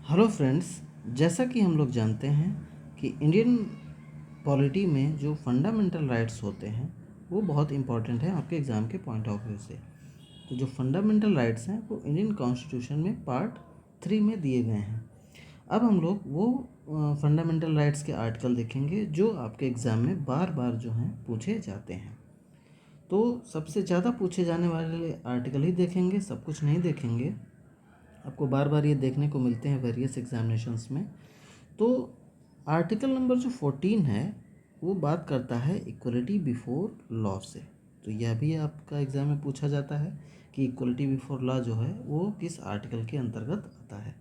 Hello friends, जैसा कि हम लोग जानते हैं कि इंडियन पॉलिटी में जो फंडामेंटल राइट्स होते हैं वो बहुत इंपॉर्टेंट है आपके एग्ज़ाम के पॉइंट ऑफ व्यू से। तो जो फंडामेंटल राइट्स हैं वो इंडियन कॉन्स्टिट्यूशन में पार्ट 3 में दिए गए हैं। अब हम लोग वो फंडामेंटल राइट्स के आर्टिकल देखेंगे जो आपके एग्ज़ाम में बार बार जो हैं पूछे जाते हैं। तो सबसे ज़्यादा पूछे जाने वाले आर्टिकल ही देखेंगे, सब कुछ नहीं देखेंगे। आपको बार बार ये देखने को मिलते हैं वेरियस एग्जामिनेशंस में। तो आर्टिकल नंबर जो 14 है वो बात करता है इक्वलिटी बिफोर लॉ से। तो यह भी आपका एग्ज़ाम में पूछा जाता है कि इक्वलिटी बिफोर लॉ जो है वो किस आर्टिकल के अंतर्गत आता है।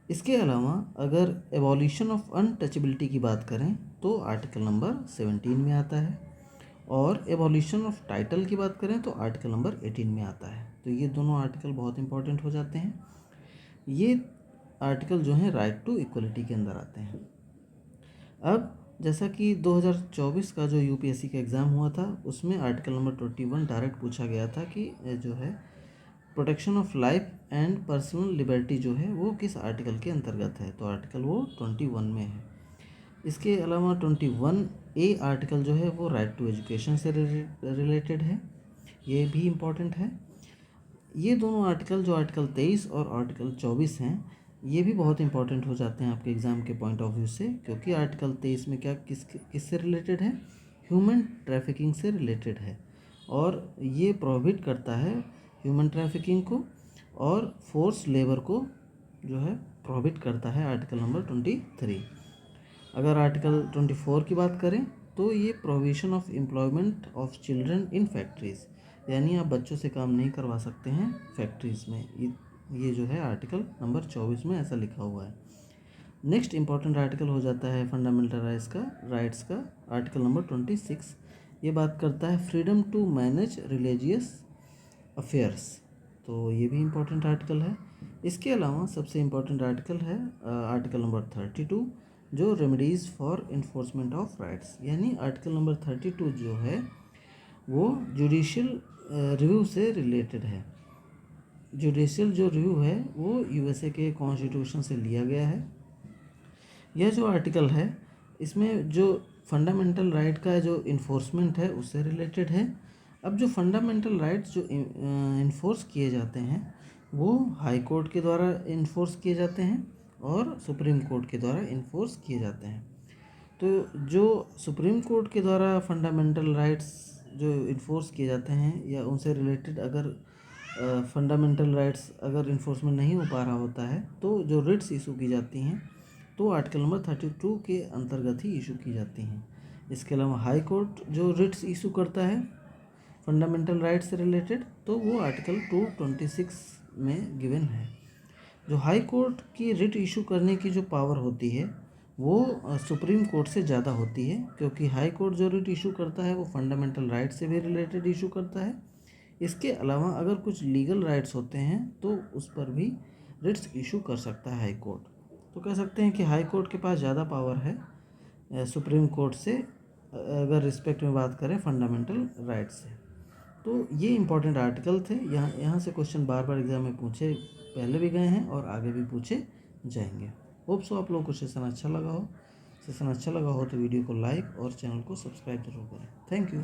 इसके अलावा अगर एबॉलिशन ऑफ अनटचेबिलिटी की बात करें तो आर्टिकल नंबर 17 में आता है, और एबॉलिशन ऑफ टाइटल की बात करें तो आर्टिकल नंबर 18 में आता है। तो ये दोनों आर्टिकल बहुत इंपॉर्टेंट हो जाते हैं। ये आर्टिकल जो हैं राइट टू इक्वलिटी के अंदर आते हैं। अब जैसा कि 2024 का जो यूपीएससी का एग्ज़ाम हुआ था उसमें आर्टिकल नंबर 21 डायरेक्ट पूछा गया था कि जो है protection of life and personal liberty जो है वो किस आर्टिकल के अंतर्गत है। तो आर्टिकल वो 21 में है। इसके अलावा 21A आर्टिकल जो है वो राइट टू एजुकेशन से रिलेटेड है, ये भी इम्पॉर्टेंट है। ये दोनों आर्टिकल जो आर्टिकल 23 और आर्टिकल 24 हैं ये भी बहुत इंपॉर्टेंट हो जाते हैं आपके एग्ज़ाम के पॉइंट ऑफ व्यू से, क्योंकि आर्टिकल 23 में क्या किससे रिलेटेड है, ह्यूमन ट्रैफिकिंग से रिलेटेड है, और ये प्रोहिबिट करता है ह्यूमन ट्रैफिकिंग को और फोर्स लेबर को जो है प्रोहिबिट करता है आर्टिकल नंबर 23। अगर आर्टिकल 24 की बात करें तो ये provision of employment of children in factories, यानी आप बच्चों से काम नहीं करवा सकते हैं फैक्ट्रीज़ में। ये जो है आर्टिकल नंबर 24 में ऐसा लिखा हुआ है। नेक्स्ट इंपॉर्टेंट आर्टिकल हो जाता है फंडामेंटल राइट्स का आर्टिकल नंबर 26। ये बात करता है freedom to manage religious affairs. तो ये भी इम्पोर्टेंट आर्टिकल है। इसके अलावा सबसे इम्पोर्टेंट आर्टिकल है आर्टिकल नंबर 32 जो remedies for enforcement of rights, यानी आर्टिकल नंबर 32 जो है वो जुडिशियल रिव्यू से रिलेटेड है। जुडिशियल जो रिव्यू है वो यूएसए के कॉन्स्टिट्यूशन से लिया गया है। यह जो आर्टिकल है इसमें जो फंडामेंटल राइट का जो इन्फोर्समेंट है उससे रिलेटेड है। अब जो फंडामेंटल राइट्स जो इन्फोर्स किए जाते हैं वो हाई कोर्ट के द्वारा इन्फोर्स किए जाते हैं और सुप्रीम कोर्ट के द्वारा इन्फोर्स किए जाते हैं। तो जो सुप्रीम कोर्ट के द्वारा फंडामेंटल राइट्स जो इन्फोर्स किए जाते हैं या उनसे रिलेटेड अगर फंडामेंटल राइट्स अगर इन्फोर्समेंट नहीं हो पा रहा होता है तो जो रिट्स इशू की जाती हैं तो आर्टिकल नंबर 32 के अंतर्गत ही इशू की जाती हैं। इसके अलावा हाई कोर्ट जो रिट्स इशू करता है फंडामेंटल राइट्स से रिलेटेड तो वो आर्टिकल 226 में गिवन है। जो हाई कोर्ट की रिट इशू करने की जो पावर होती है वो सुप्रीम कोर्ट से ज़्यादा होती है, क्योंकि हाई कोर्ट जो रिट इशू करता है वो फंडामेंटल राइट से भी रिलेटेड इशू करता है। इसके अलावा अगर कुछ लीगल राइट्स होते हैं तो उस पर भी रिट्स इशू कर सकता है हाई कोर्ट। तो कह सकते हैं कि हाई कोर्ट के पास ज़्यादा पावर है सुप्रीम कोर्ट से, अगर रिस्पेक्ट में बात करें फंडामेंटल राइट्स से। तो ये इंपॉर्टेंट आर्टिकल थे। यहाँ से क्वेश्चन बार बार एग्जाम में पूछे पहले भी गए हैं और आगे भी पूछे जाएंगे। होप सो आप लोगों को सेशन अच्छा लगा हो। सेशन अच्छा लगा हो तो वीडियो को लाइक और चैनल को सब्सक्राइब जरूर करें। Thank you.